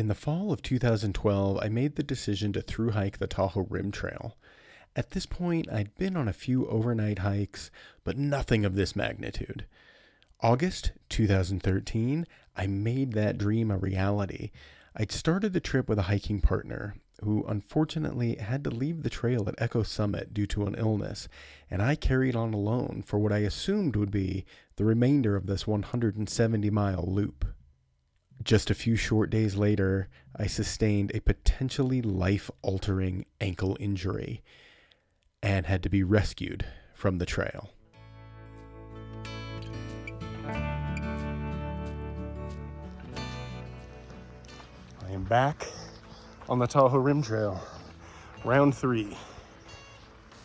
In the fall of 2012, I made the decision to thru hike the Tahoe Rim Trail. At this point, I'd been on a few overnight hikes, but nothing of this magnitude. August 2013, I made that dream a reality. I'd started the trip with a hiking partner who unfortunately had to leave the trail at Echo Summit due to an illness, and I carried on alone for what I assumed would be the remainder of this 170-mile loop. Just a few short days later, I sustained a potentially life-altering ankle injury and had to be rescued from the trail. I am back on the Tahoe Rim Trail, round 3.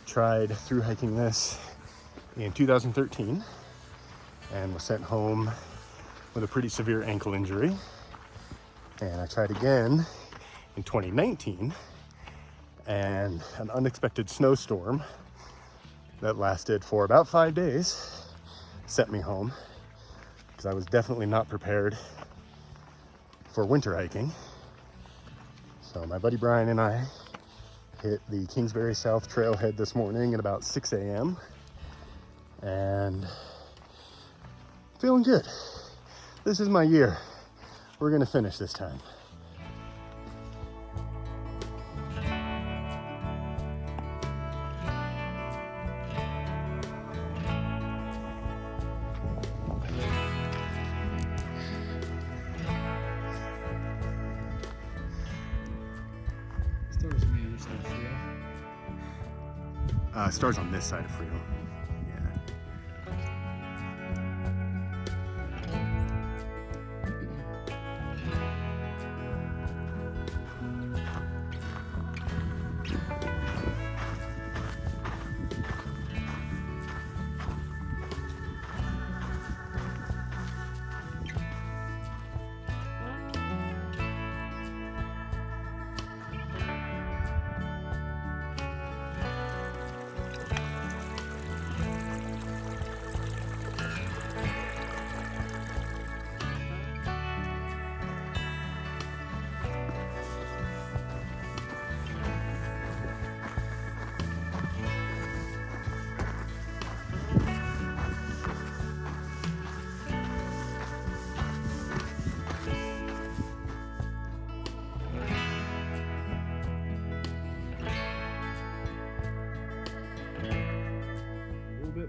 Tried thru hiking this in 2013 and was sent home with a pretty severe ankle injury. And I tried again in 2019, and an unexpected snowstorm that lasted for about 5 days sent me home because I was definitely not prepared for winter hiking. So my buddy Brian and I hit the Kingsbury South trailhead this morning at about 6 a.m. and feeling good. This is my year. We're gonna finish this time. Stars on the other side of Frio. Stars on this side of Frio.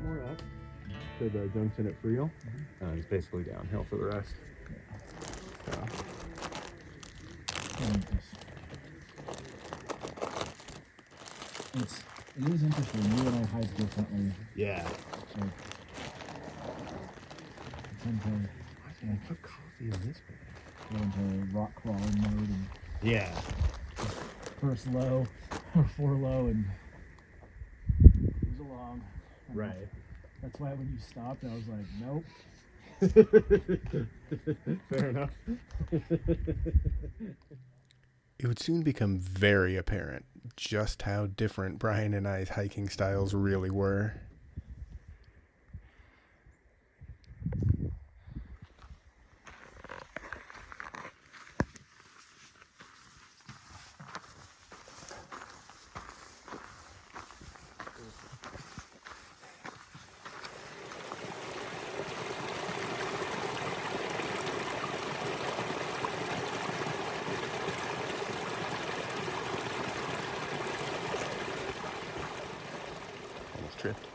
More up to the junction at Frio. It's basically downhill for the rest. So. It is interesting. You and I hike differently. Yeah. Like, sometimes I put coffee in this go into rock crawling mode and Yeah. first low or 4 low and cruise along. Right. That's why when you stopped, I was like, nope. Fair enough. It would soon become very apparent just how different Brian and I's hiking styles really were. Tripped.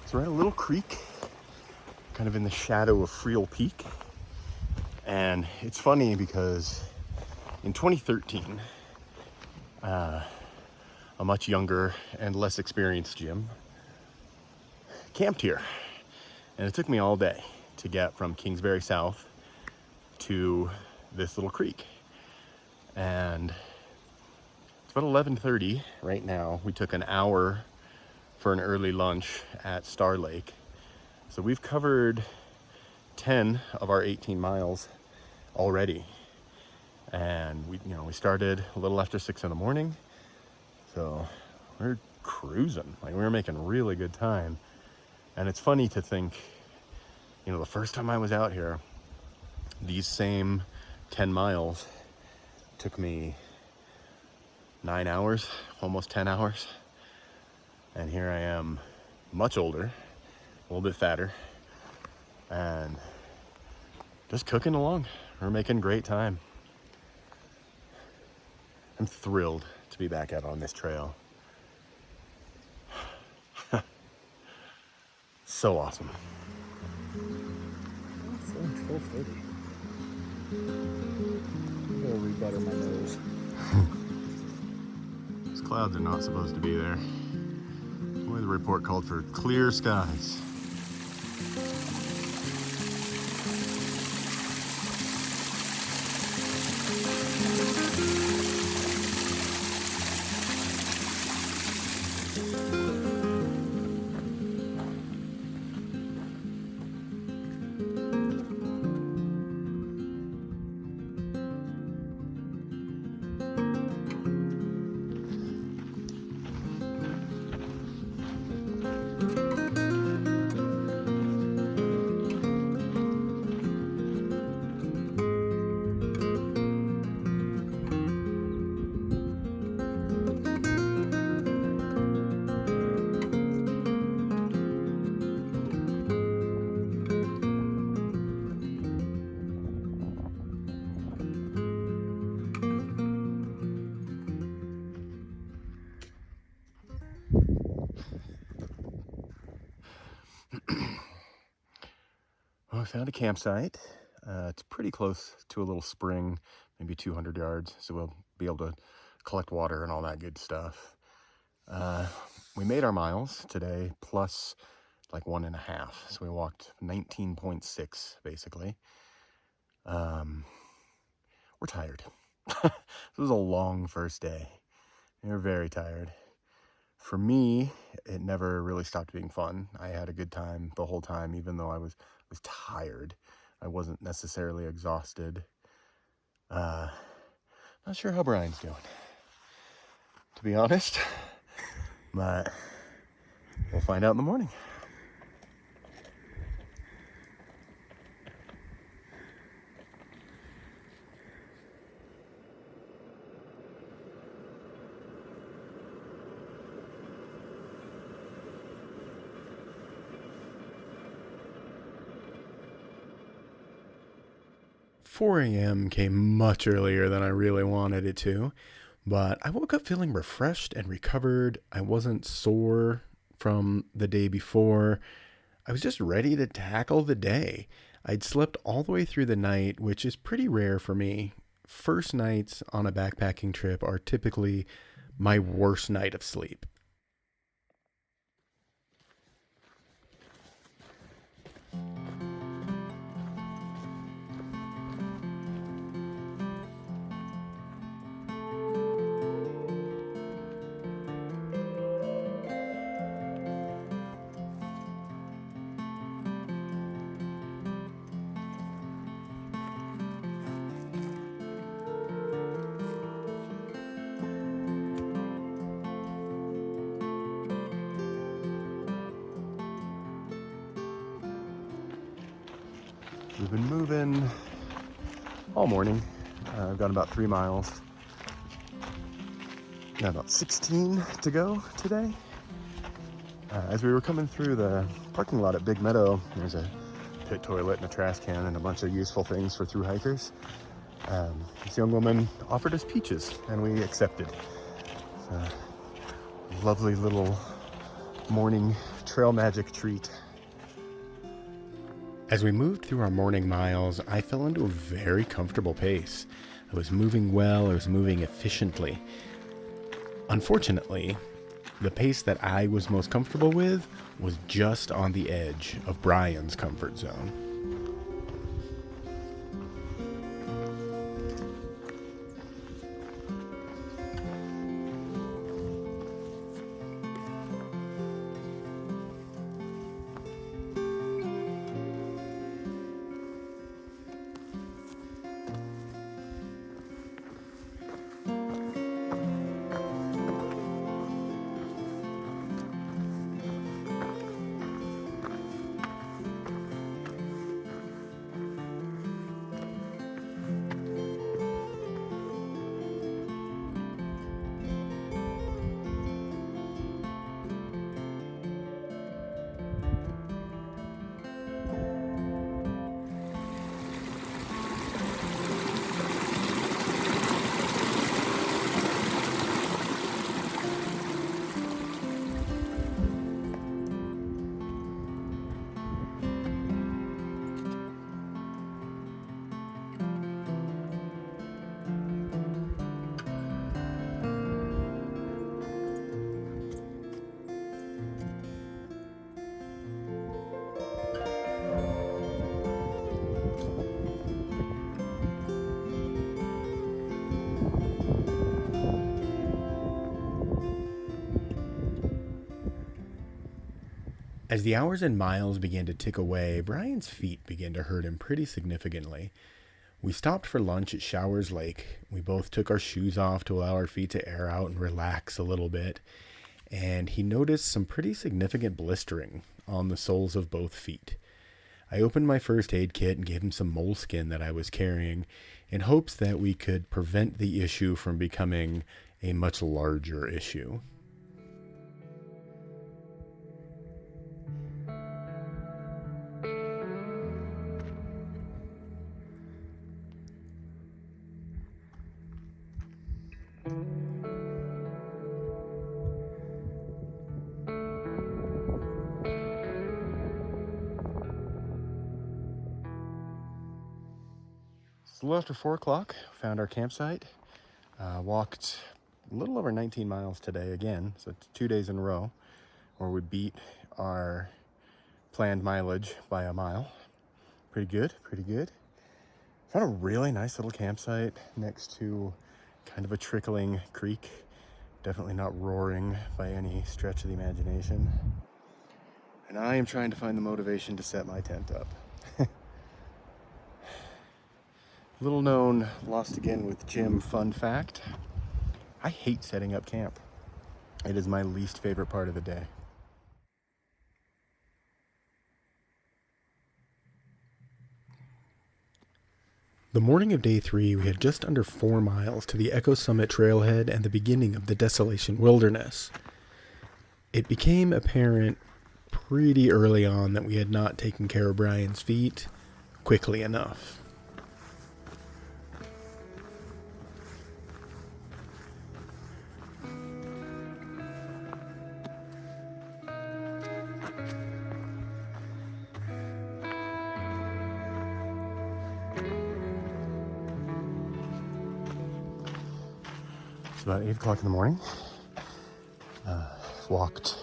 So we're at a little creek, kind of in the shadow of Friel Peak. And it's funny because in 2013, a much younger and less experienced Jim camped here. And it took me all day to get from Kingsbury South to this little creek. And it's about 11:30 right now. We took an hour for an early lunch at Star Lake. So we've covered 10 of our 18 miles already. And we started a little after 6 in the morning. So we're cruising. Like, we were making really good time. And it's funny to think, the first time I was out here, these same 10 miles took me 9 hours, almost 10 hours. And here I am, much older, a little bit fatter, and just cooking along. We're making great time. I'm thrilled to be back out on this trail. So awesome. It's only 12:30. I'm gonna rebutter my nose. These clouds are not supposed to be there. The weather report called for clear skies. Well, I found a campsite. It's pretty close to a little spring, maybe 200 yards, so we'll be able to collect water and all that good stuff. We made our miles today, plus like 1.5, so we walked 19.6 basically. We're tired. This was a long first day. We were very tired. For me, it never really stopped being fun. I had a good time the whole time, even though I was tired. I wasn't necessarily exhausted. Not sure how Brian's doing, to be honest, but we'll find out in the morning. 4 a.m. came much earlier than I really wanted it to, but I woke up feeling refreshed and recovered. I wasn't sore from the day before. I was just ready to tackle the day. I'd slept all the way through the night, which is pretty rare for me. First nights on a backpacking trip are typically my worst night of sleep. We've been moving all morning. I've got about 3 miles. Got about 16 to go today. As we were coming through the parking lot at Big Meadow, there's a pit toilet and a trash can and a bunch of useful things for thru hikers. This young woman offered us peaches and we accepted. It's a lovely little morning trail magic treat. As we moved through our morning miles, I fell into a very comfortable pace. I was moving well, I was moving efficiently. Unfortunately, the pace that I was most comfortable with was just on the edge of Brian's comfort zone. As the hours and miles began to tick away, Brian's feet began to hurt him pretty significantly. We stopped for lunch at Showers Lake. We both took our shoes off to allow our feet to air out and relax a little bit, and he noticed some pretty significant blistering on the soles of both feet. I opened my first aid kit and gave him some moleskin that I was carrying in hopes that we could prevent the issue from becoming a much larger issue. It's a little after 4 o'clock. Found our campsite. Walked a little over 19 miles today again, so it's 2 days in a row where we beat our planned mileage by a mile. Pretty good, pretty good. Found a really nice little campsite next to kind of a trickling creek. Definitely not roaring by any stretch of the imagination. And I am trying to find the motivation to set my tent up. Little known Lost Again with Jim fun fact. I hate setting up camp. It is my least favorite part of the day. The morning of day 3, we had just under 4 miles to the Echo Summit trailhead and the beginning of the Desolation Wilderness. It became apparent pretty early on that we had not taken care of Brian's feet quickly enough. It's about 8 o'clock in the morning. Walked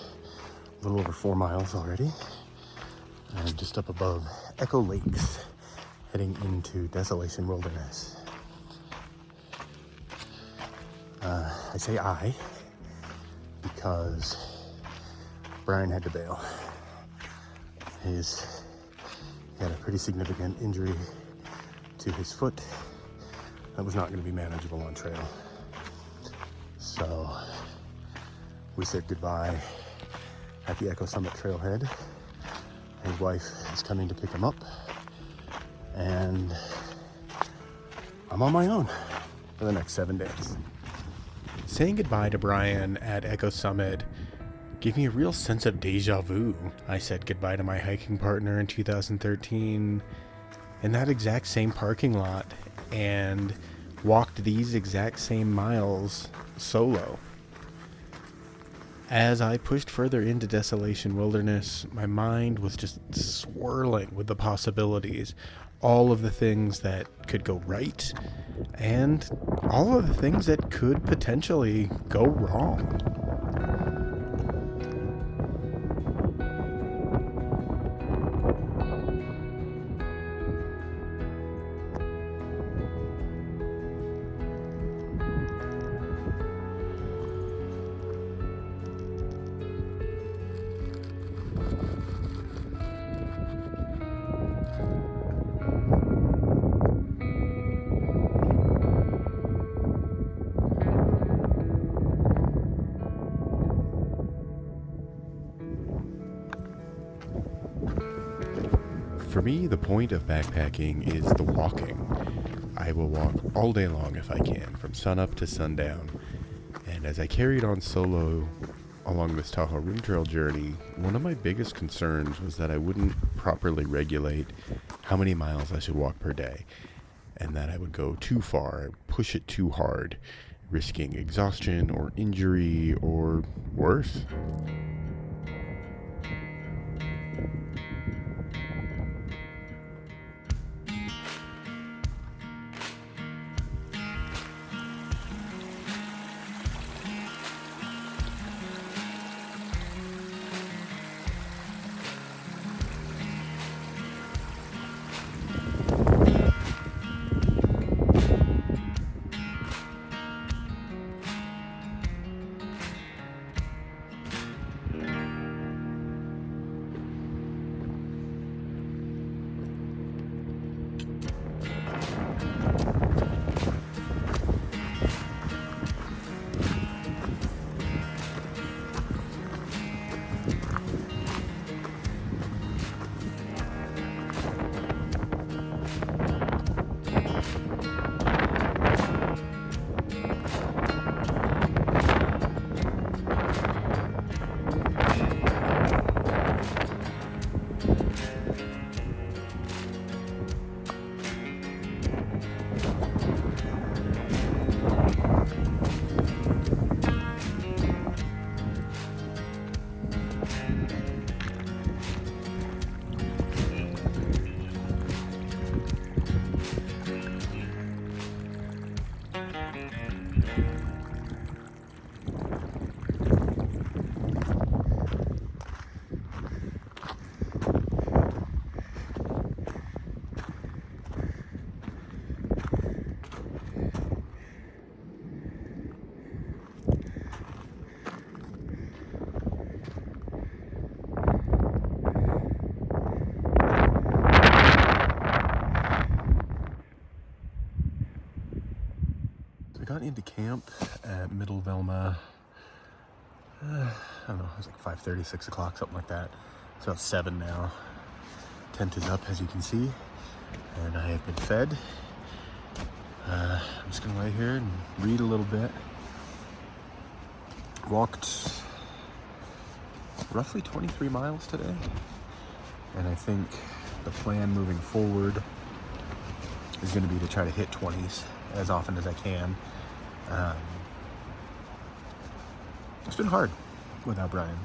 a little over 4 miles already. And just up above Echo Lakes, heading into Desolation Wilderness. I say I because Brian had to bail. He had a pretty significant injury to his foot that was not going to be manageable on trail. So we said goodbye at the Echo Summit trailhead. His wife is coming to pick him up, and I'm on my own for the next 7 days. Saying goodbye to Brian at Echo Summit gave me a real sense of deja vu. I said goodbye to my hiking partner in 2013 in that exact same parking lot and walked these exact same miles solo. As I pushed further into Desolation Wilderness, my mind was just swirling with the possibilities, all of the things that could go right, and all of the things that could potentially go wrong. For me, the point of backpacking is the walking. I will walk all day long if I can, from sunup to sundown. And as I carried on solo along this Tahoe Rim Trail journey, one of my biggest concerns was that I wouldn't properly regulate how many miles I should walk per day, and that I would go too far, push it too hard, risking exhaustion or injury or worse. I got into camp at Middle Velma, I don't know, it was like 5:30, 6 o'clock, something like that. It's about 7 now. Tent is up, as you can see, and I have been fed. I'm just gonna lay here and read a little bit. Walked roughly 23 miles today, and I think the plan moving forward is gonna be to try to hit 20s as often as I can. It's been hard without Brian.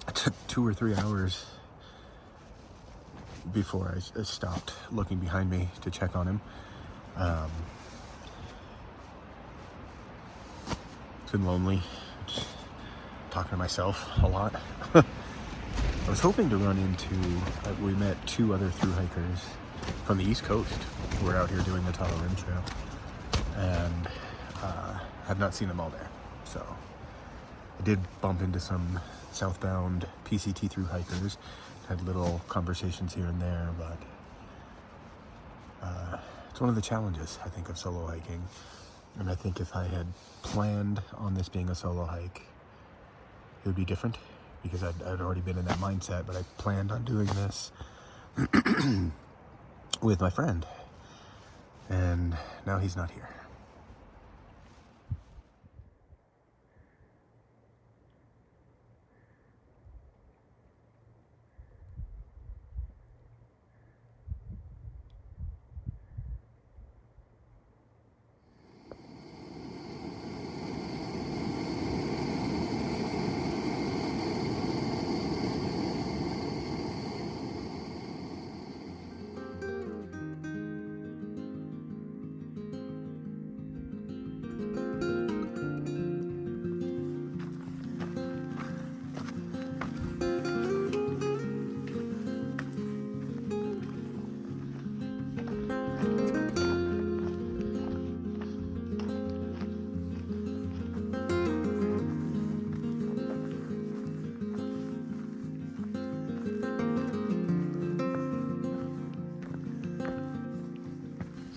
It took 2 or 3 hours before I stopped looking behind me to check on him. It's been lonely, just talking to myself a lot. I was hoping to run into, we met 2 other thru hikers from the East Coast who were out here doing the Tahoe Rim Trail, and have not seen them all there. So I did bump into some southbound PCT thru hikers, had little conversations here and there, but it's one of the challenges, I think, of solo hiking. And I think if I had planned on this being a solo hike, it would be different, because I'd already been in that mindset, but I planned on doing this with my friend, and now he's not here.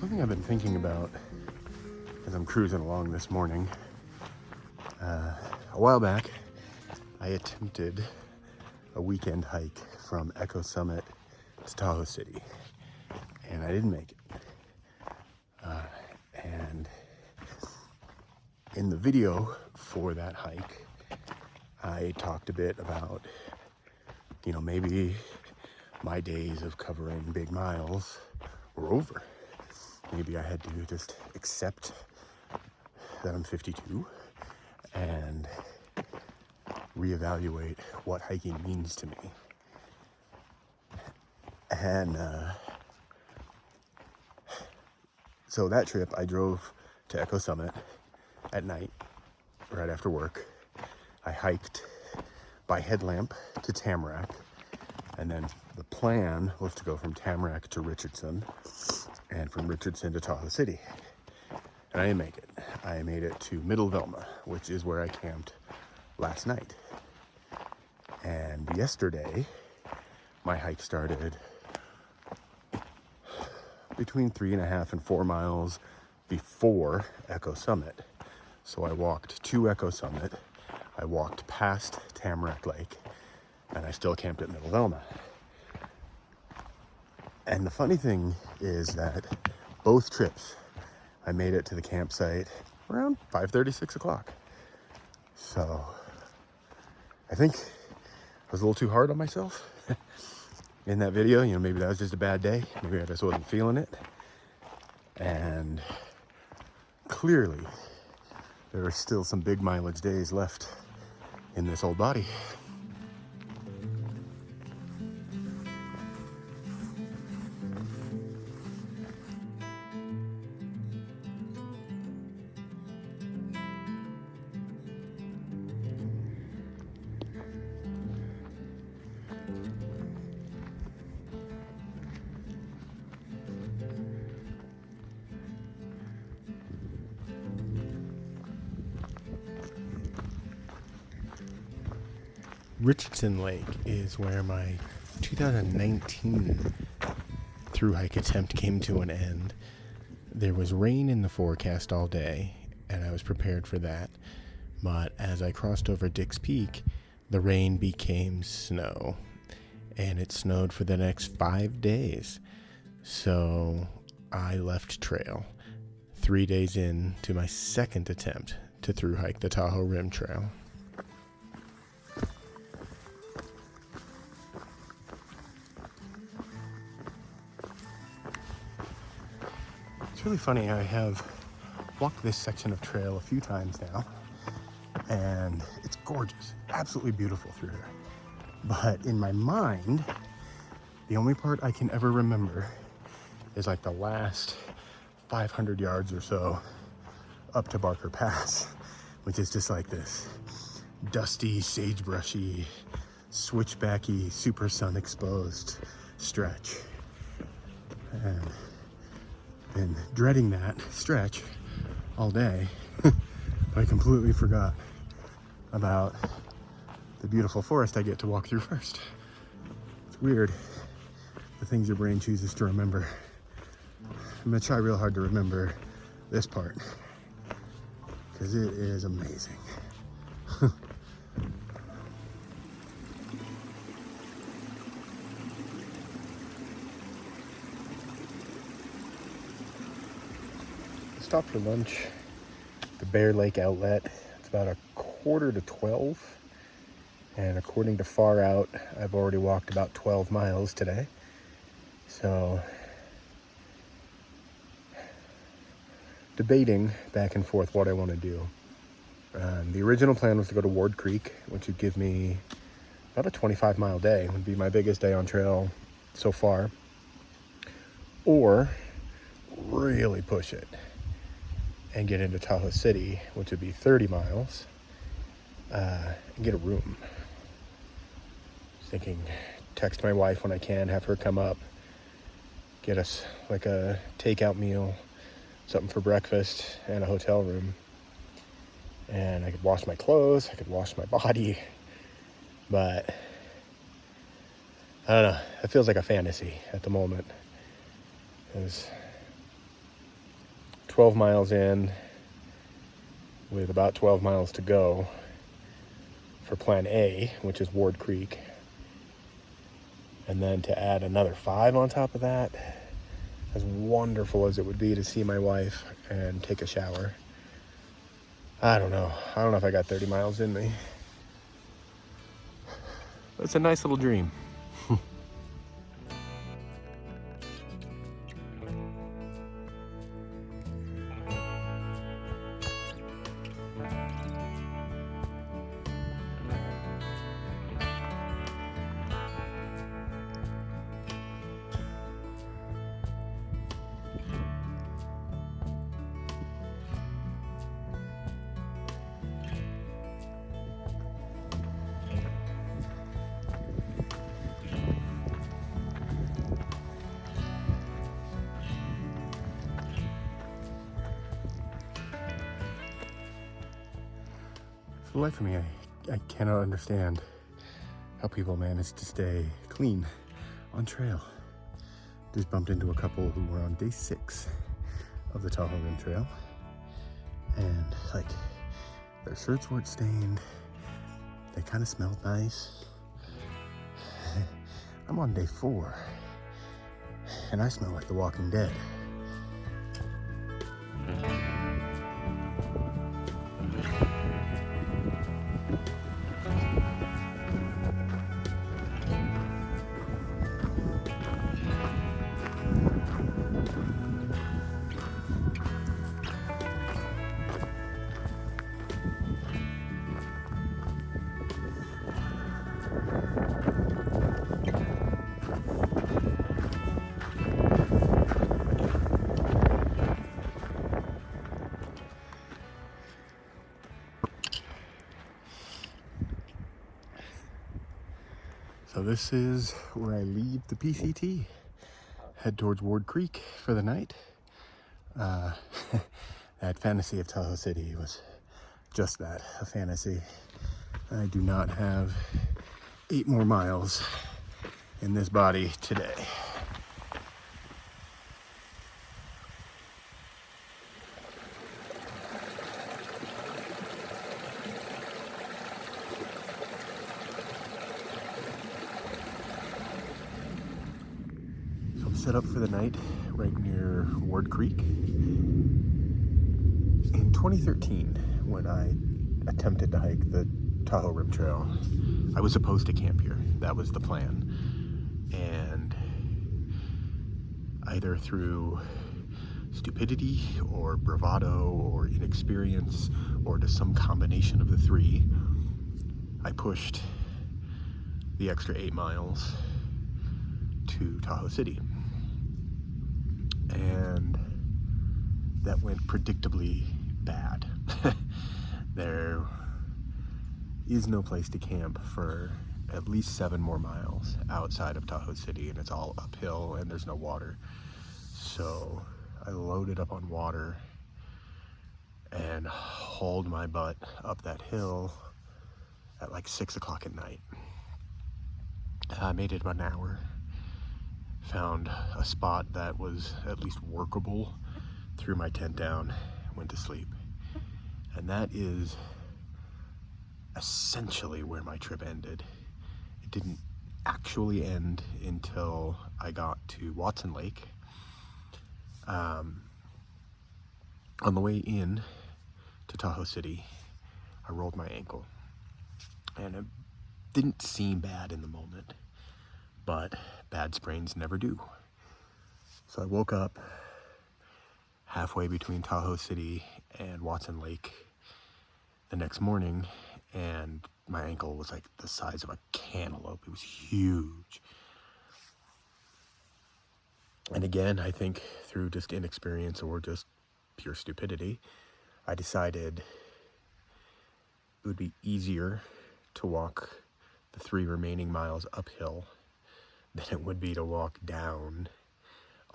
Something I've been thinking about as I'm cruising along this morning. A while back, I attempted a weekend hike from Echo Summit to Tahoe City, and I didn't make it. And in the video for that hike, I talked a bit about, maybe my days of covering big miles were over. Maybe I had to just accept that I'm 52 and reevaluate what hiking means to me. And so that trip, I drove to Echo Summit at night, right after work. I hiked by headlamp to Tamarack, and then the plan was to go from Tamarack to Richardson, and from Richardson to Tahoe City. And I didn't make it. I made it to Middle Velma, which is where I camped last night. And yesterday, my hike started between 3.5 and 4 miles before Echo Summit. So I walked to Echo Summit, I walked past Tamarack Lake, and I still camped at Middle Velma. And the funny thing is that both trips, I made it to the campsite around 5:30, 6 o'clock. So I think I was a little too hard on myself in that video. Maybe that was just a bad day. Maybe I just wasn't feeling it. And clearly, there are still some big mileage days left in this old body. Richardson Lake is where my 2019 thru hike attempt came to an end. There was rain in the forecast all day, and I was prepared for that. But as I crossed over Dick's Peak, the rain became snow, and it snowed for the next 5 days. So I left trail 3 days in to my second attempt to thru hike the Tahoe Rim Trail. It's really funny, I have walked this section of trail a few times now, and it's gorgeous, absolutely beautiful through here. But in my mind, the only part I can ever remember is like the last 500 yards or so up to Barker Pass, which is just like this dusty, sagebrushy, switchbacky, super sun exposed stretch. And been dreading that stretch all day, but I completely forgot about the beautiful forest I get to walk through first. It's weird, the things your brain chooses to remember. I'm gonna try real hard to remember this part, because it is amazing. Stopped for lunch, the Bear Lake Outlet. It's about 11:45, and according to Far Out, I've already walked about 12 miles today. So, debating back and forth what I want to do. The original plan was to go to Ward Creek, which would give me about a 25-mile day. It would be my biggest day on trail so far. Or really push it and get into Tahoe City, which would be 30 miles, and get a room. Thinking, text my wife when I can, have her come up, get us like a takeout meal, something for breakfast, and a hotel room. And I could wash my clothes, I could wash my body, but I don't know, it feels like a fantasy at the moment. Because 12 miles in, with about 12 miles to go for plan A, which is Ward Creek. And then to add another 5 on top of that, as wonderful as it would be to see my wife and take a shower. I don't know if I got 30 miles in me. But it's a nice little dream. For the life of me, I cannot understand how people manage to stay clean on trail. Just bumped into a couple who were on day 6 of the Tahoe Rim Trail, and like their shirts weren't stained, they kind of smelled nice. I'm on day 4, and I smell like The Walking Dead. So this is where I leave the PCT, head towards Ward Creek for the night. That fantasy of Tahoe City was just that, a fantasy. I do not have 8 more miles in this body today. So I'm set up for the night right near Ward Creek. In 2013, when I attempted to hike the Tahoe Rim Trail, I was supposed to camp here. That was the plan. And either through stupidity or bravado or inexperience or just some combination of the three, I pushed the extra 8 miles to Tahoe City. And that went predictably bad. There is no place to camp for at least 7 more miles outside of Tahoe City, and it's all uphill and there's no water. So I loaded up on water and hauled my butt up that hill at like 6 o'clock at night. I made it about an hour, found a spot that was at least workable, threw my tent down, went to sleep. And that is essentially where my trip ended. It didn't actually end until I got to Watson Lake. On the way in to Tahoe City, I rolled my ankle. And it didn't seem bad in the moment, but bad sprains never do. So I woke up halfway between Tahoe City and Watson Lake the next morning, and my ankle was like the size of a cantaloupe. It was huge. And again, I think through just inexperience or just pure stupidity, I decided it would be easier to walk the 3 remaining miles uphill than it would be to walk down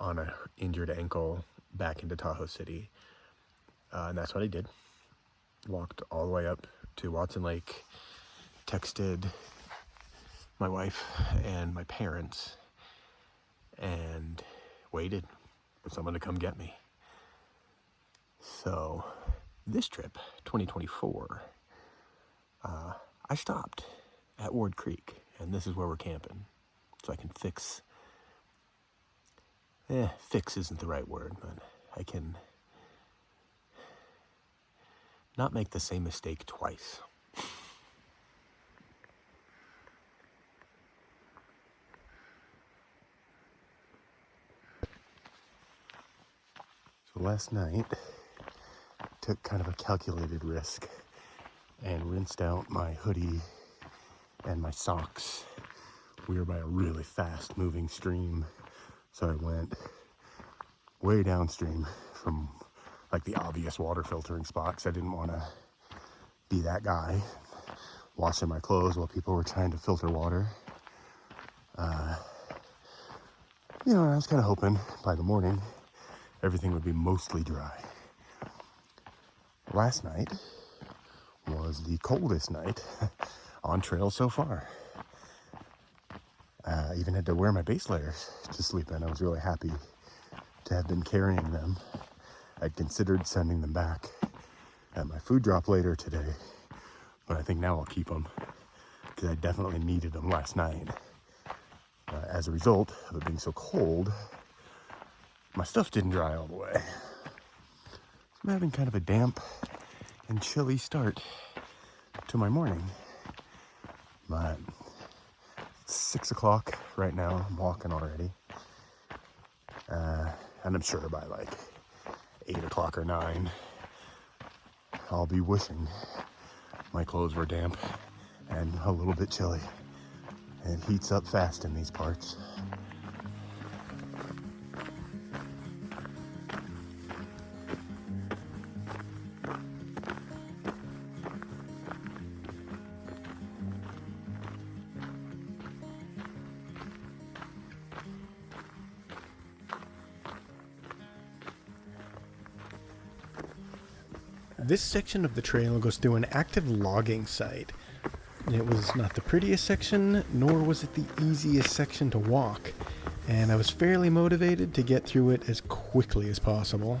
on an injured ankle back into Tahoe City. And that's what I did. Walked all the way up to Watson Lake, texted my wife and my parents, and waited for someone to come get me. So this trip, 2024, I stopped at Ward Creek, and this is where we're camping. So I can fix isn't the right word, but I can not make the same mistake twice. So last night, took kind of a calculated risk and rinsed out my hoodie and my socks. We were by a really fast moving stream, so I went way downstream from like the obvious water filtering spot, because I didn't want to be that guy washing my clothes while people were trying to filter water. I was kind of hoping by the morning everything would be mostly dry. Last night was the coldest night on trail so far. I even had to wear my base layers to sleep in. I was really happy to have been carrying them. I'd considered sending them back at my food drop later today, but I think now I'll keep them because I definitely needed them last night. As a result of it being so cold, my stuff didn't dry all the way. So I'm having kind of a damp and chilly start to my morning. But it's 6 o'clock right now. I'm walking already. And I'm sure by like 8 o'clock or 9, I'll be wishing my clothes were damp and a little bit chilly. It heats up fast in these parts. This section of the trail goes through an active logging site. It was not the prettiest section, nor was it the easiest section to walk, and I was fairly motivated to get through it as quickly as possible.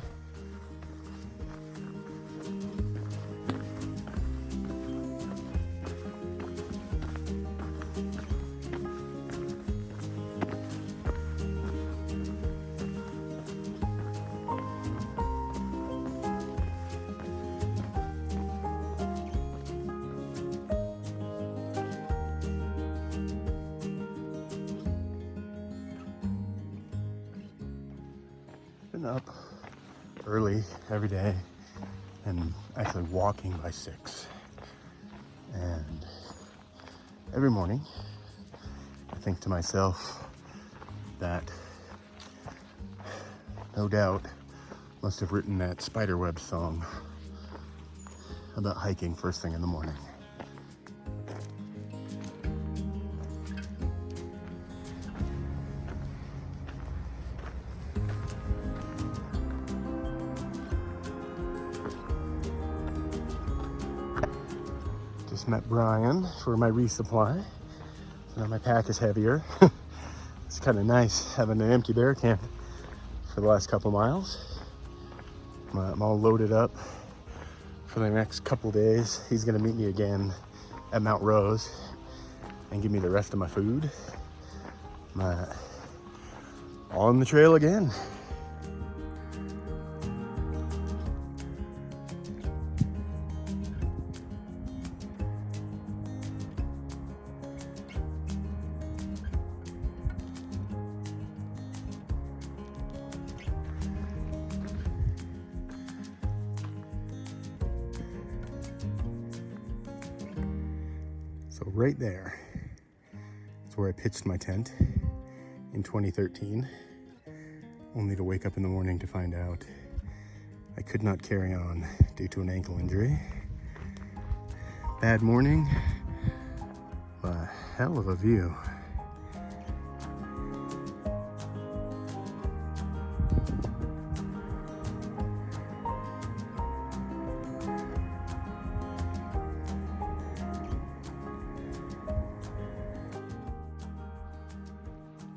Been up early every day and actually walking by 6. And every morning I think to myself that no doubt must have written that spiderweb song about hiking first thing in the morning. Just met Brian for my resupply. So now my pack is heavier. It's kind of nice having an empty bear can for the last couple miles. I'm all loaded up for the next couple days. He's gonna meet me again at Mount Rose and give me the rest of my food. I'm on the trail again. So right there is where I pitched my tent in 2013, only to wake up in the morning to find out I could not carry on due to an ankle injury. Bad morning, but a hell of a view.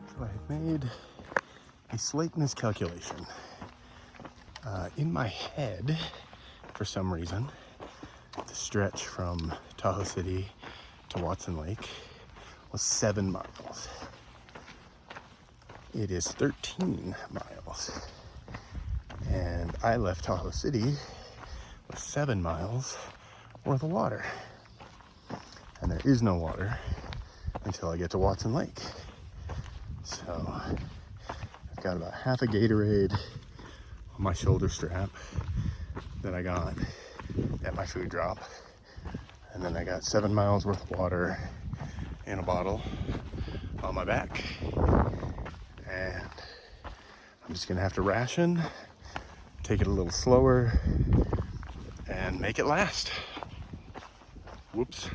So I made a slight miscalculation. In my head, for some reason, the stretch from Tahoe City to Watson Lake was 7 miles. It is 13 miles. And I left Tahoe City with 7 miles worth of water. And there is no water until I get to Watson Lake. So I've got about half a Gatorade on my shoulder strap that I got at my food drop. And then I got 7 miles worth of water in a bottle on my back. And I'm just gonna have to ration, take it a little slower, and make it last. Whoops.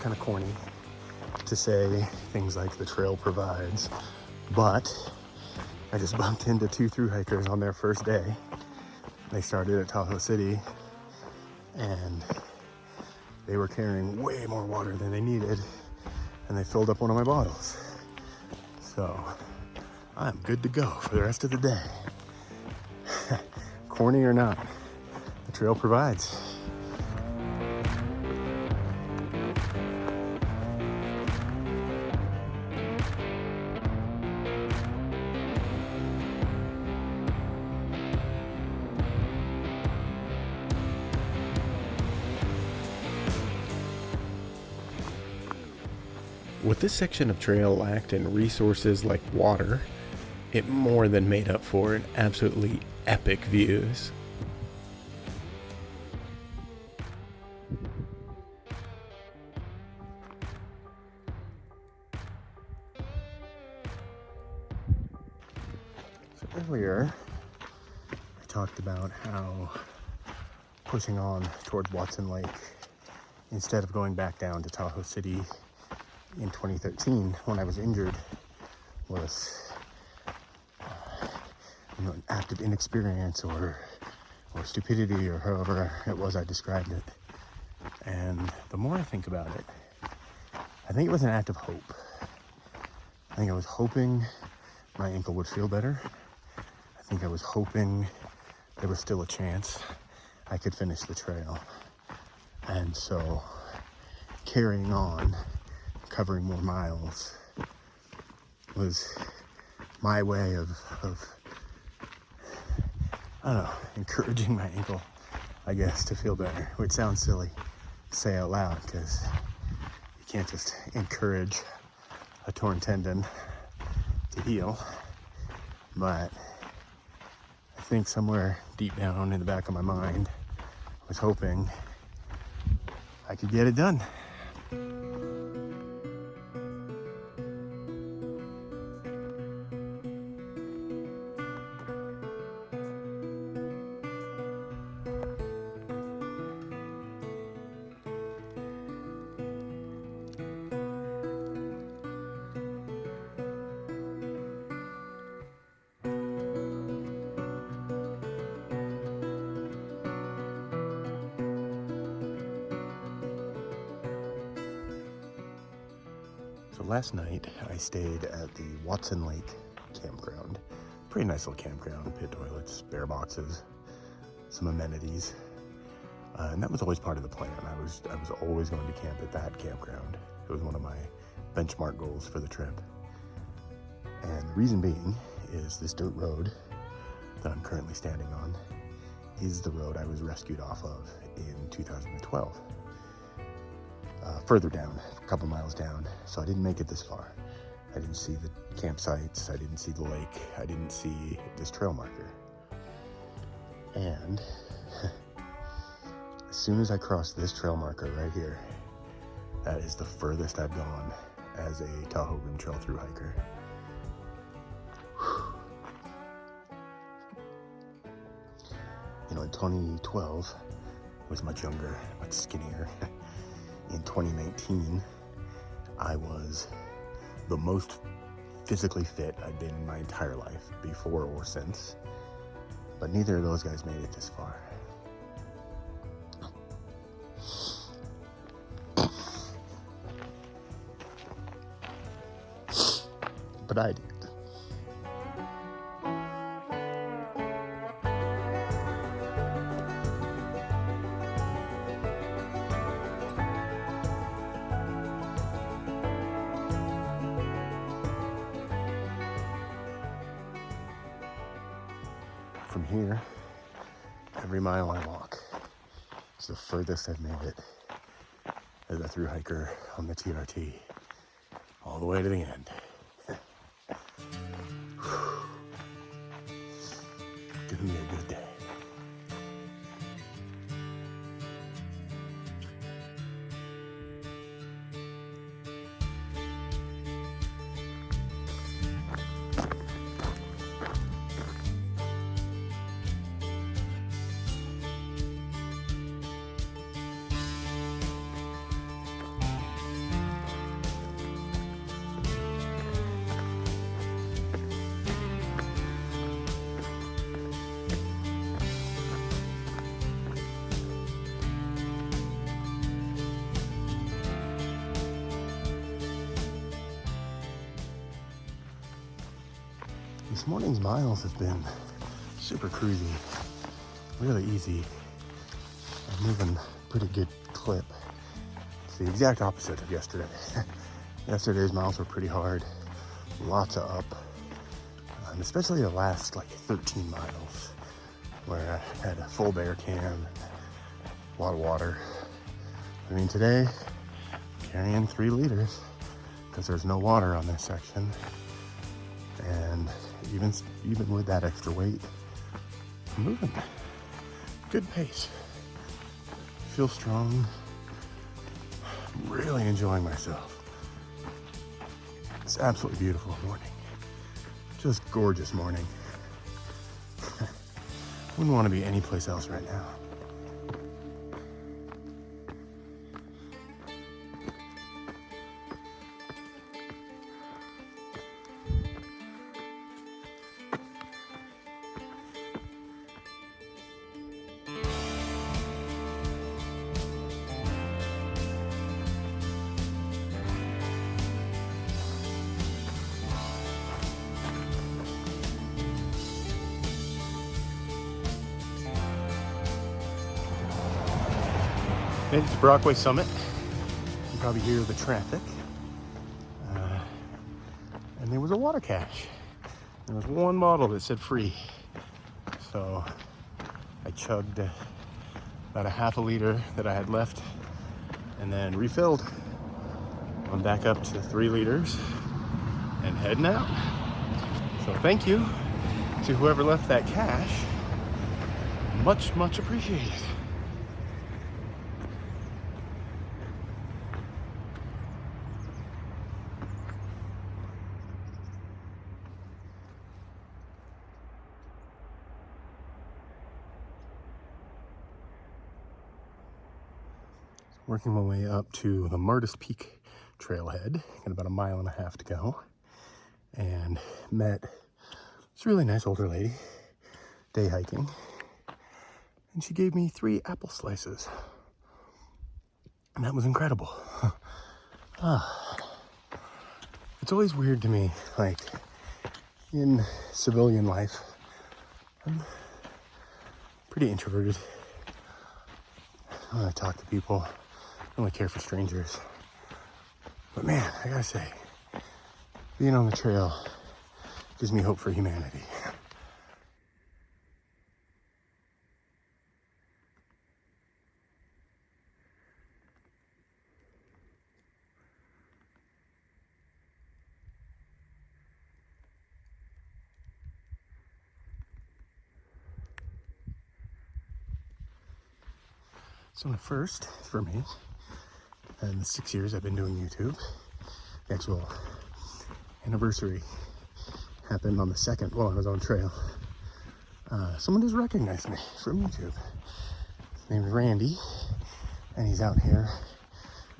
Kind of corny to say things like the trail provides, but I just bumped into 2 thru hikers on their first day. They started at Tahoe City and they were carrying way more water than they needed, and they filled up one of my bottles. So I'm good to go for the rest of the day. Corny or not, the trail provides. What this section of trail lacked in resources like water, it more than made up for in absolutely epic views. So earlier, I talked about how pushing on towards Watson Lake instead of going back down to Tahoe City in 2013 when I was injured was an act of inexperience or stupidity, or however it was I described it. And the more I think about it, I think it was an act of hope. I think I was hoping my ankle would feel better. I think I was hoping there was still a chance I could finish the trail. And so carrying on, covering more miles was my way of I don't know, encouraging my ankle, I guess, to feel better, which sounds silly to say out loud because you can't just encourage a torn tendon to heal. But I think somewhere deep down in the back of my mind, I was hoping I could get it done. So last night I stayed at the Watson Lake campground. Pretty nice little campground, pit toilets, bear boxes, some amenities. And that was always part of the plan. I was always going to camp at that campground. It was one of my benchmark goals for the trip. And the reason being is this dirt road that I'm currently standing on is the road I was rescued off of in 2012. Further down, a couple miles down, so I didn't make it this far. I didn't see the campsites, I didn't see the lake, I didn't see this trail marker. And as soon as I crossed this trail marker right here, that is the furthest I've gone as a Tahoe Rim Trail thru hiker. You know, in 2012, I was much younger, much skinnier. In 2019, I was the most physically fit I'd been in my entire life, before or since. But neither of those guys made it this far. But I did. From here, every mile I walk is the furthest I've made it as a thru hiker on the TRT, all the way to the end. Gonna be a good day. This morning's miles have been super cruisy, really easy. I'm moving pretty good clip. It's the exact opposite of yesterday. Yesterday's miles were pretty hard, lots of up, and especially the last like 13 miles where I had a full bear can, and a lot of water. I mean, today, carrying 3 liters, because there's no water on this section. And even with that extra weight, I'm moving. Good pace. Feel strong. I'm really enjoying myself. It's absolutely beautiful morning. Just gorgeous morning. Wouldn't want to be anyplace else right now. Made it to Brockway Summit. You can probably hear the traffic. And there was a water cache. There was one bottle that said free. So I chugged about a half a liter that I had left and then refilled. I'm back up to 3 liters and heading out. So thank you to whoever left that cache. Much, much appreciated. Working my way up to the Martis Peak trailhead. Got about 1.5 miles to go. And met this really nice older lady, day hiking. And she gave me 3 apple slices. And that was incredible. It's always weird to me, like in civilian life, I'm pretty introverted. I don't really talk to people. I don't really care for strangers. But man, I gotta say, being on the trail gives me hope for humanity. So the first for me, in the 6 years I've been doing YouTube, the actual anniversary happened on the 2nd while I was on trail. Someone just recognized me from YouTube. His name is Randy, and he's out here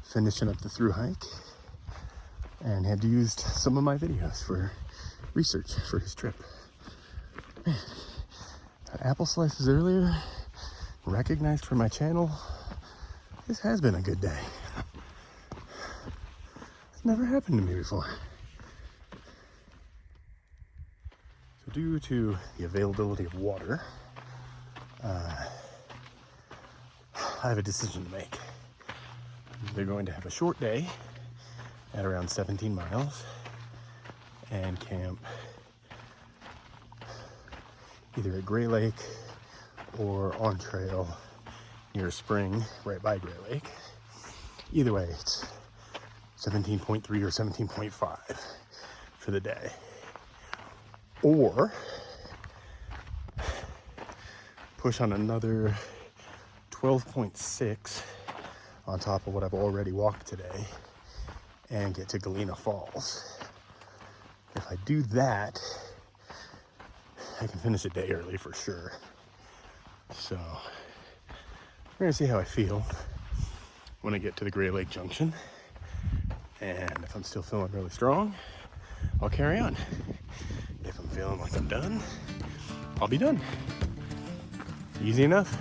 finishing up the thru hike and had used some of my videos for research for his trip. Man, got apple slices earlier, recognized for my channel. This has been a good day. It's never happened to me before. So due to the availability of water, I have a decision to make. They're going to have a short day at around 17 miles and camp either at Gray Lake or on trail near a spring right by Gray Lake. Either way, it's 17.3 or 17.5 for the day. Or push on another 12.6 on top of what I've already walked today and get to Galena Falls. If I do that, I can finish a day early for sure. So we're gonna see how I feel when I get to the Gray Lake Junction. And if I'm still feeling really strong, I'll carry on. If I'm feeling like I'm done, I'll be done. Easy enough.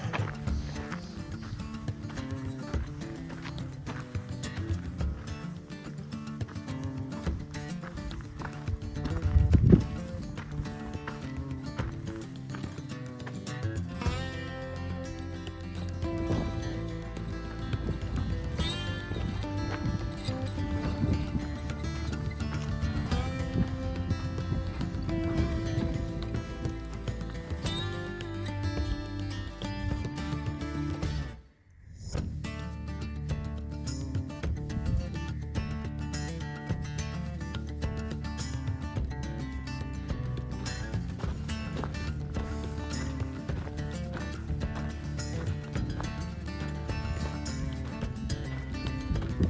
So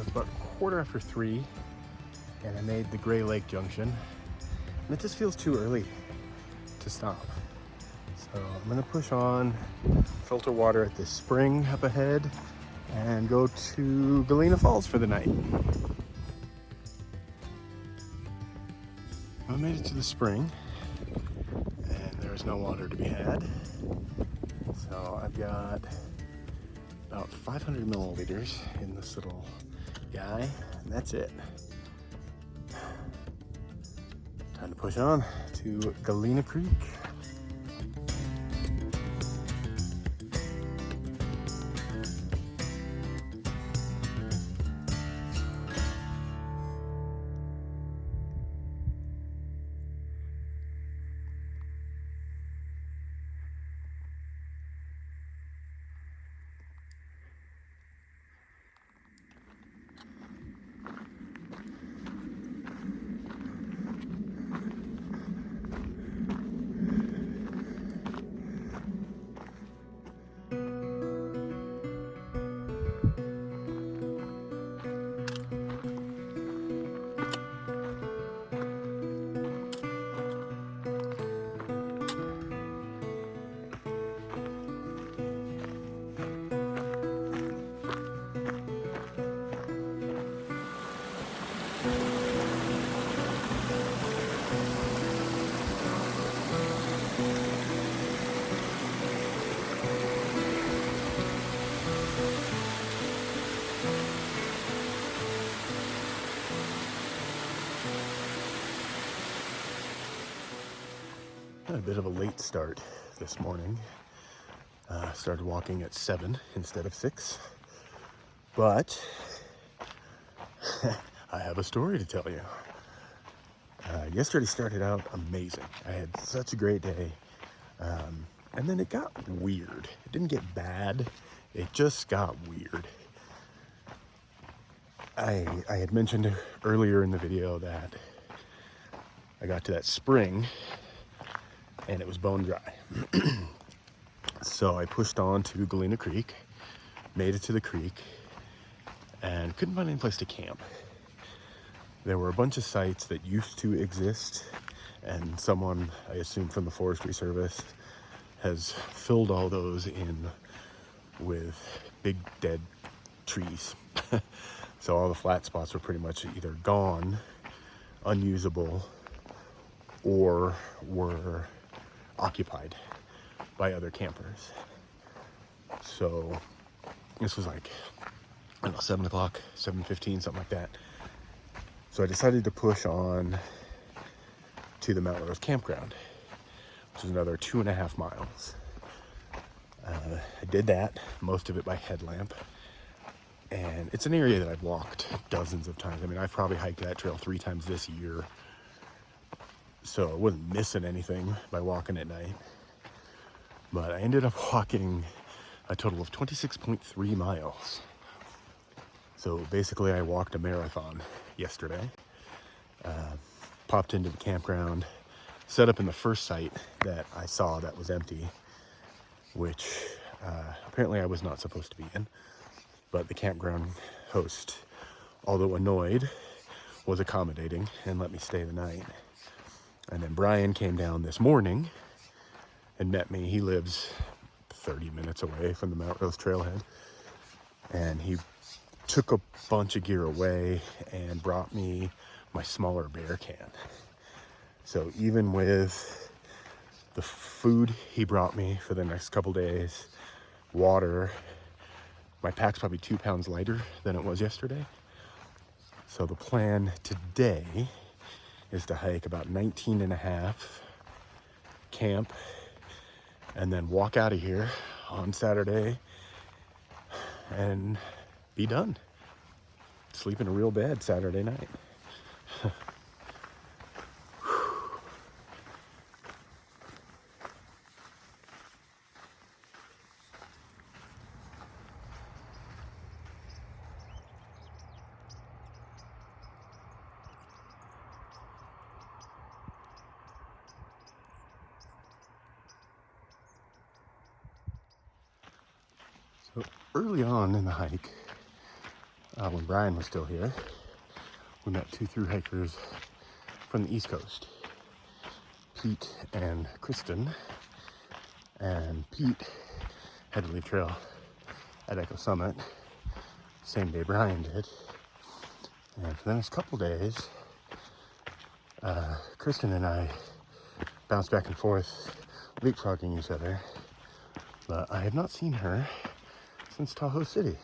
it's about 3:15, and I made the Gray Lake Junction. And it just feels too early to stop. So I'm gonna push on, filter water at this spring up ahead, and go to Galena Falls for the night. I made it to the spring, and there's no water to be had. So I've got about 500 milliliters in this little guy, and that's it. Time to push on to Galena Creek. Had a bit of a late start this morning. Started walking at 7 instead of 6. But I have a story to tell you. Yesterday started out amazing. I had such a great day. And then it got weird. It didn't get bad. It just got weird. I had mentioned earlier in the video that I got to that spring and it was bone dry. So I pushed on to Galena Creek, made it to the creek, and couldn't find any place to camp. There were a bunch of sites that used to exist, and someone, I assume from the Forestry Service, has filled all those in with big dead trees. So all the flat spots were pretty much either gone, unusable, or were occupied by other campers. So this was like, I don't know, 7 o'clock, 7:15, something like that. So I decided to push on to the Mount Rose campground, which is another 2.5 miles. I did that, most of it by headlamp. And it's an area that I've walked dozens of times. I mean, I've probably hiked that trail 3 times this year. So I wasn't missing anything by walking at night. But I ended up walking a total of 26.3 miles. So basically I walked a marathon yesterday. Popped into the campground, set up in the first site that I saw that was empty, which apparently I was not supposed to be in. But the campground host, although annoyed, was accommodating and let me stay the night. And then Brian came down this morning and met me. He lives 30 minutes away from the Mount Rose trailhead. And he took a bunch of gear away and brought me my smaller bear can. So even with the food he brought me for the next couple days, water, my pack's probably 2 pounds lighter than it was yesterday. So the plan today is to hike about 19.5, camp, and then walk out of here on Saturday and be done. Sleep in a real bed Saturday night. So early on in the hike, when Brian was still here, we met two thru hikers from the East Coast, Pete and Kristen. And Pete had to leave trail at Echo Summit, same day Brian did. And for the next couple days, Kristen and I bounced back and forth, leapfrogging each other. But I have not seen her since Tahoe City.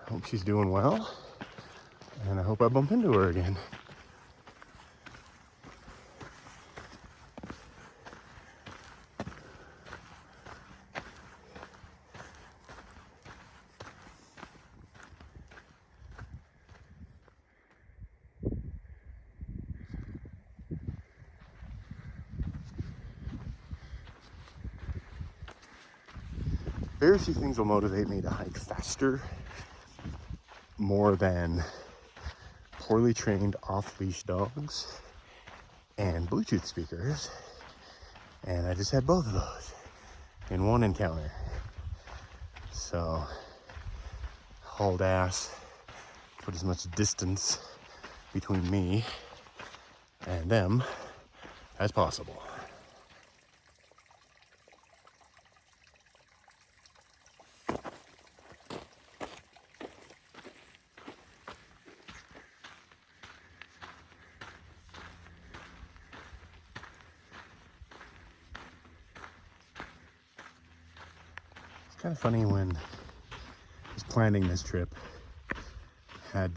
I hope she's doing well, and I hope I bump into her again. Very few things will motivate me to hike faster more than poorly trained off-leash dogs and Bluetooth speakers. And I just had both of those in one encounter. So, hauled ass, put as much distance between me and them as possible. It's kind of funny when I was planning this trip, had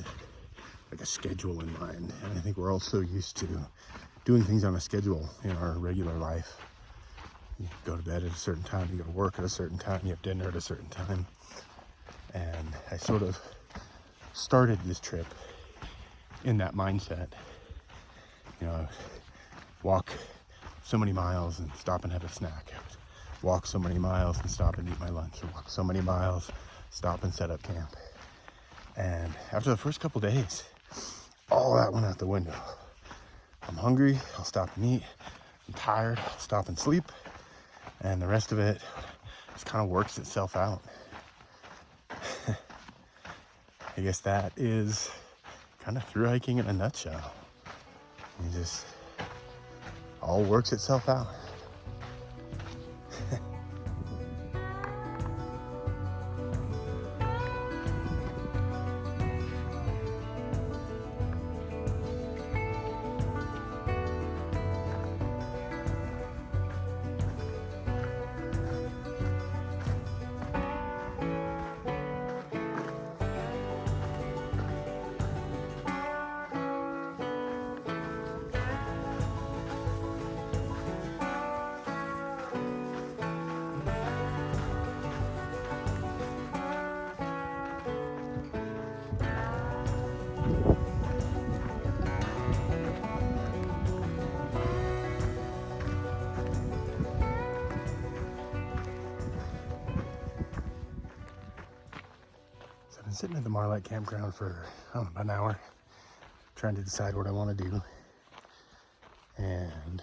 like a schedule in mind, and I think we're all so used to doing things on a schedule in our regular life. You go to bed at a certain time, you go to work at a certain time, you have dinner at a certain time. And I sort of started this trip in that mindset. You know, walk so many miles and stop and have a snack. Walk so many miles and stop and eat my lunch. Or walk so many miles, stop and set up camp. And after the first couple days, all that went out the window. I'm hungry, I'll stop and eat. I'm tired, I'll stop and sleep. And the rest of it just kind of works itself out. I guess that is kind of thru hiking in a nutshell. It just all works itself out. I've been sitting at the Marlight campground for, I don't know, about an hour, trying to decide what I want to do. And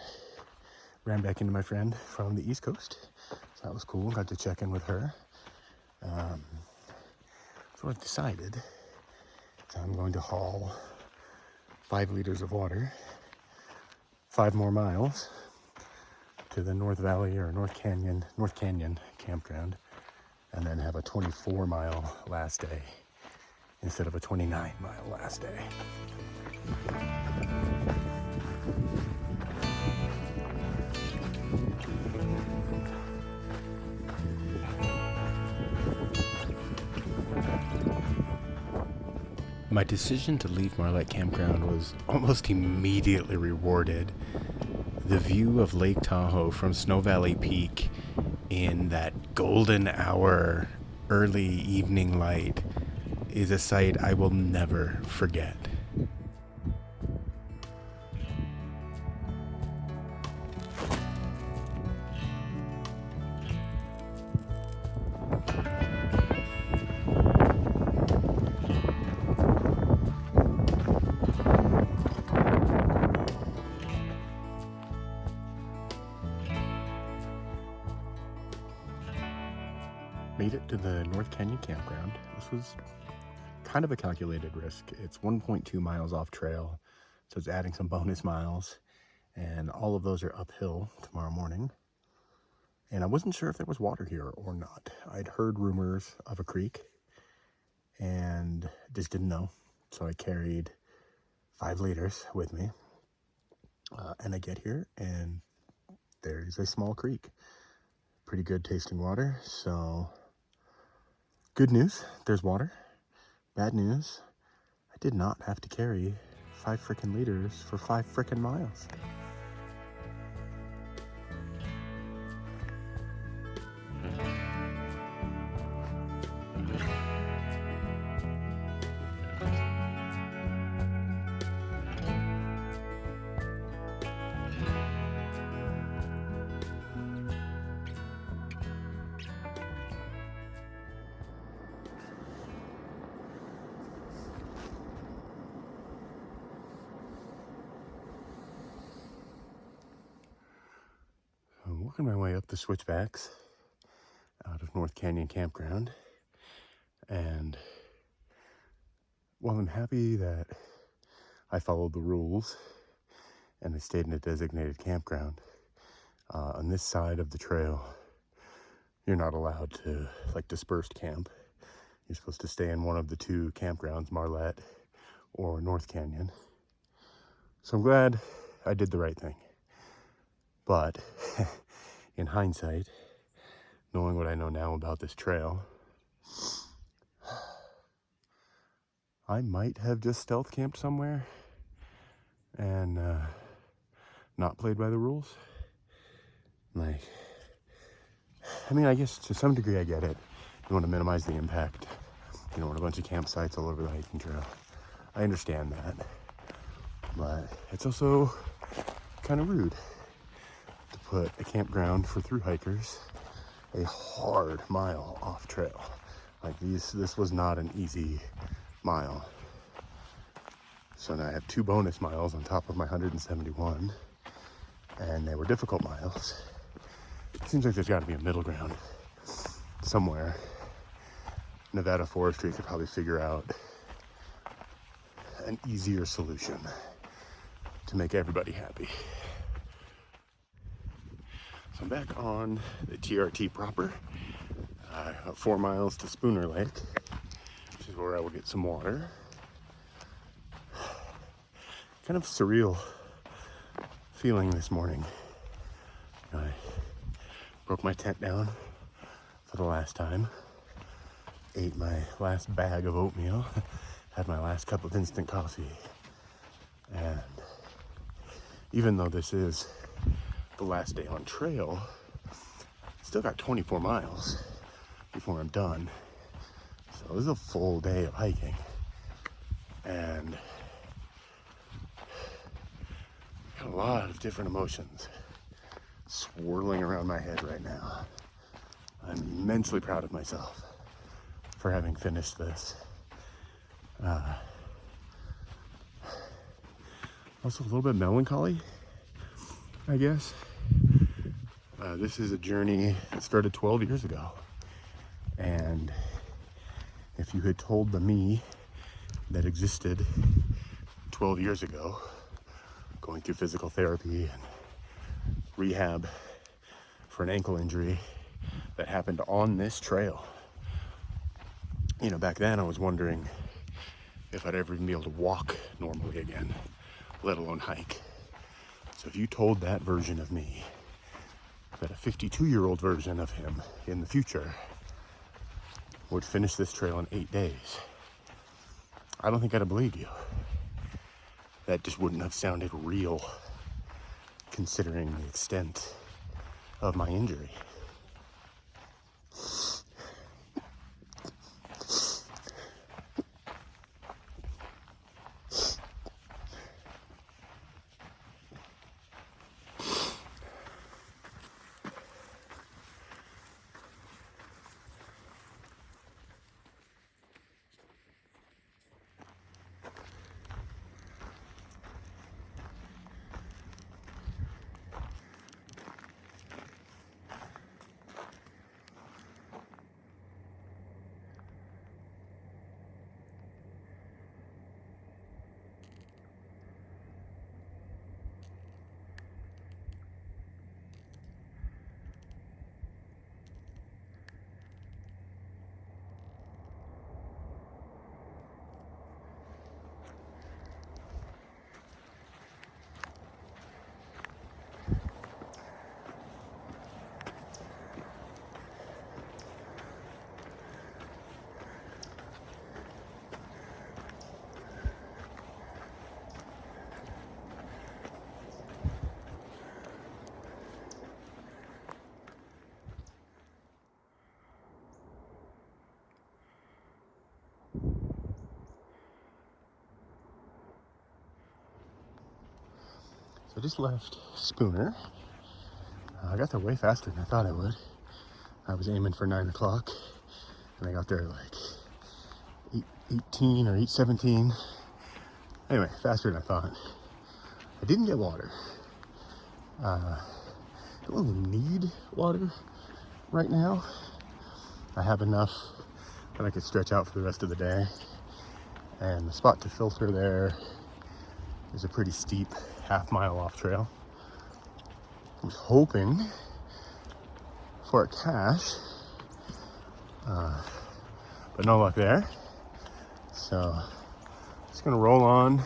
ran back into my friend from the East Coast. So that was cool, got to check in with her. So I've decided that I'm going to haul 5 liters of water, 5 more miles to the North Valley or North Canyon campground, and then have a 24-mile last day instead of a 29-mile last day. My decision to leave Marlight Campground was almost immediately rewarded. The view of Lake Tahoe from Snow Valley Peak in that golden hour early evening light is a sight I will never forget. Made it to the North Canyon Campground. This was kind of a calculated risk. It's 1.2 miles off trail, so it's adding some bonus miles, and all of those are uphill tomorrow morning. And I wasn't sure if there was water here or not. I'd heard rumors of a creek and just didn't know. So I carried 5 liters with me. And I get here and there's a small creek. Pretty good tasting water. So good news, there's water. Bad news, I did not have to carry 5 freaking liters for 5 freaking miles. I'm working my way up the switchbacks out of North Canyon Campground, and while I'm happy that I followed the rules and I stayed in a designated campground, on this side of the trail, you're not allowed to dispersed camp. You're supposed to stay in one of the 2 campgrounds, Marlette or North Canyon. So I'm glad I did the right thing. But in hindsight, knowing what I know now about this trail, I might have just stealth camped somewhere and not played by the rules. I guess to some degree I get it. You want to minimize the impact. You don't want a bunch of campsites all over the hiking trail. I understand that. But it's also kind of rude to put a campground for thru hikers a hard mile off trail. This was not an easy mile. So now I have 2 bonus miles on top of my 171, and they were difficult miles. It seems like there's got to be a middle ground somewhere. Nevada Forestry could probably figure out an easier solution to make everybody happy. So I'm back on the TRT proper, 4 miles to Spooner Lake, which is where I will get some water. Kind of surreal feeling this morning. I broke my tent down for the last time, ate my last bag of oatmeal, had my last cup of instant coffee, and even though this is the last day on trail, still got 24 miles before I'm done. So this is a full day of hiking, and got a lot of different emotions swirling around my head right now. I'm immensely proud of myself for having finished this. Also a little bit melancholy, I guess. This is a journey that started 12 years ago. And if you had told the me that existed 12 years ago, going through physical therapy and rehab for an ankle injury that happened on this trail, back then I was wondering if I'd ever even be able to walk normally again, let alone hike. So if you told that version of me that a 52-year-old version of him in the future would finish this trail in 8 days, I don't think I'd have believed you. That just wouldn't have sounded real, considering the extent of my injury. I just left Spooner. I got there way faster than I thought I would. I was aiming for 9 o'clock, and I got there like 8:18 or 8:17. Anyway, faster than I thought. I didn't get water. I don't really need water right now. I have enough that I could stretch out for the rest of the day. And the spot to filter there is a pretty steep half-mile off trail. I was hoping for a cache, but no luck there. So just gonna roll on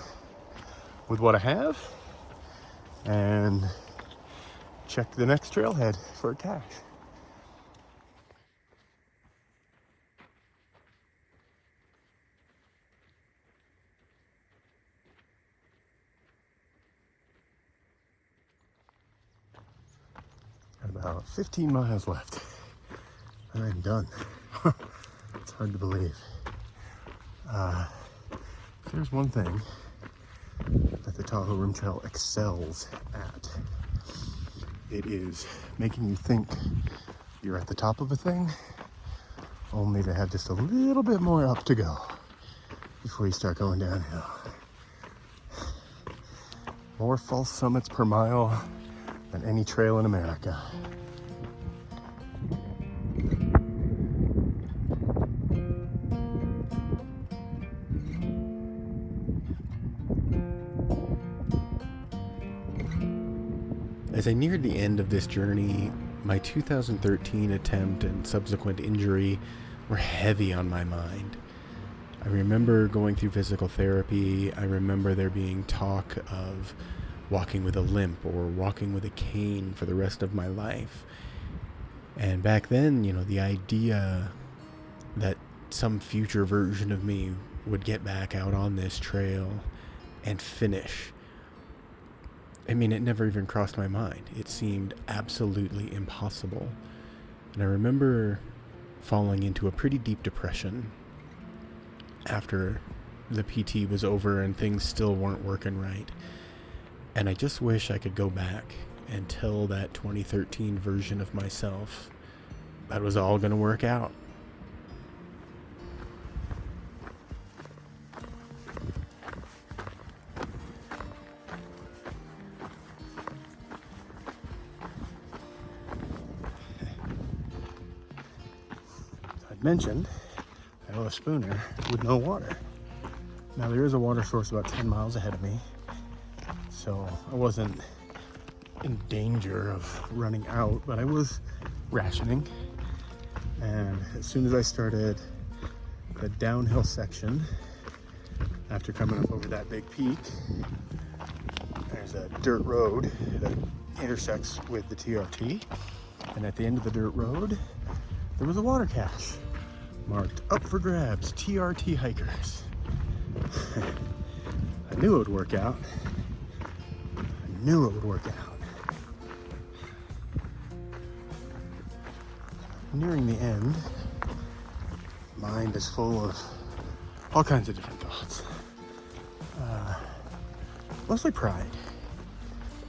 with what I have and check the next trailhead for a cache. Got about 15 miles left, and I'm done. It's hard to believe. If there's one thing that the Tahoe Rim Trail excels at, it is making you think you're at the top of a thing, only to have just a little bit more up to go before you start going downhill. More false summits per mile than any trail in America. As I neared the end of this journey, my 2013 attempt and subsequent injury were heavy on my mind. I remember going through physical therapy. I remember there being talk of walking with a limp or walking with a cane for the rest of my life. And back then, the idea that some future version of me would get back out on this trail and finish, it never even crossed my mind. It seemed absolutely impossible. And I remember falling into a pretty deep depression after the PT was over and things still weren't working right. And I just wish I could go back and tell that 2013 version of myself that was all going to work out. I'd mentioned I owe a Spooner with no water. Now there is a water source about 10 miles ahead of me, so I wasn't in danger of running out, but I was rationing. And as soon as I started the downhill section, after coming up over that big peak, there's a dirt road that intersects with the TRT. And at the end of the dirt road, there was a water cache marked up for grabs, TRT hikers. I knew it would work out. Nearing the end, mind is full of all kinds of different thoughts. Mostly pride.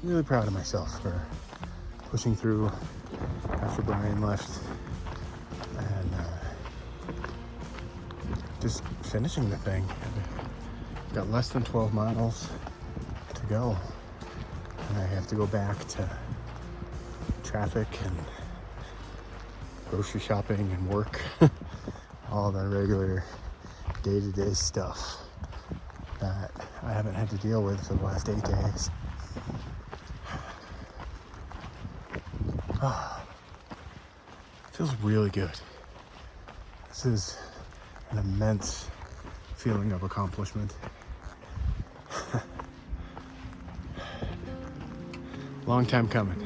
Really proud of myself for pushing through after Brian left and just finishing the thing. I've got less than 12 miles to go, and I have to go back to traffic and grocery shopping and work. All the regular day-to-day stuff that I haven't had to deal with for the last 8 days. Feels really good. This is an immense feeling of accomplishment. Long time coming.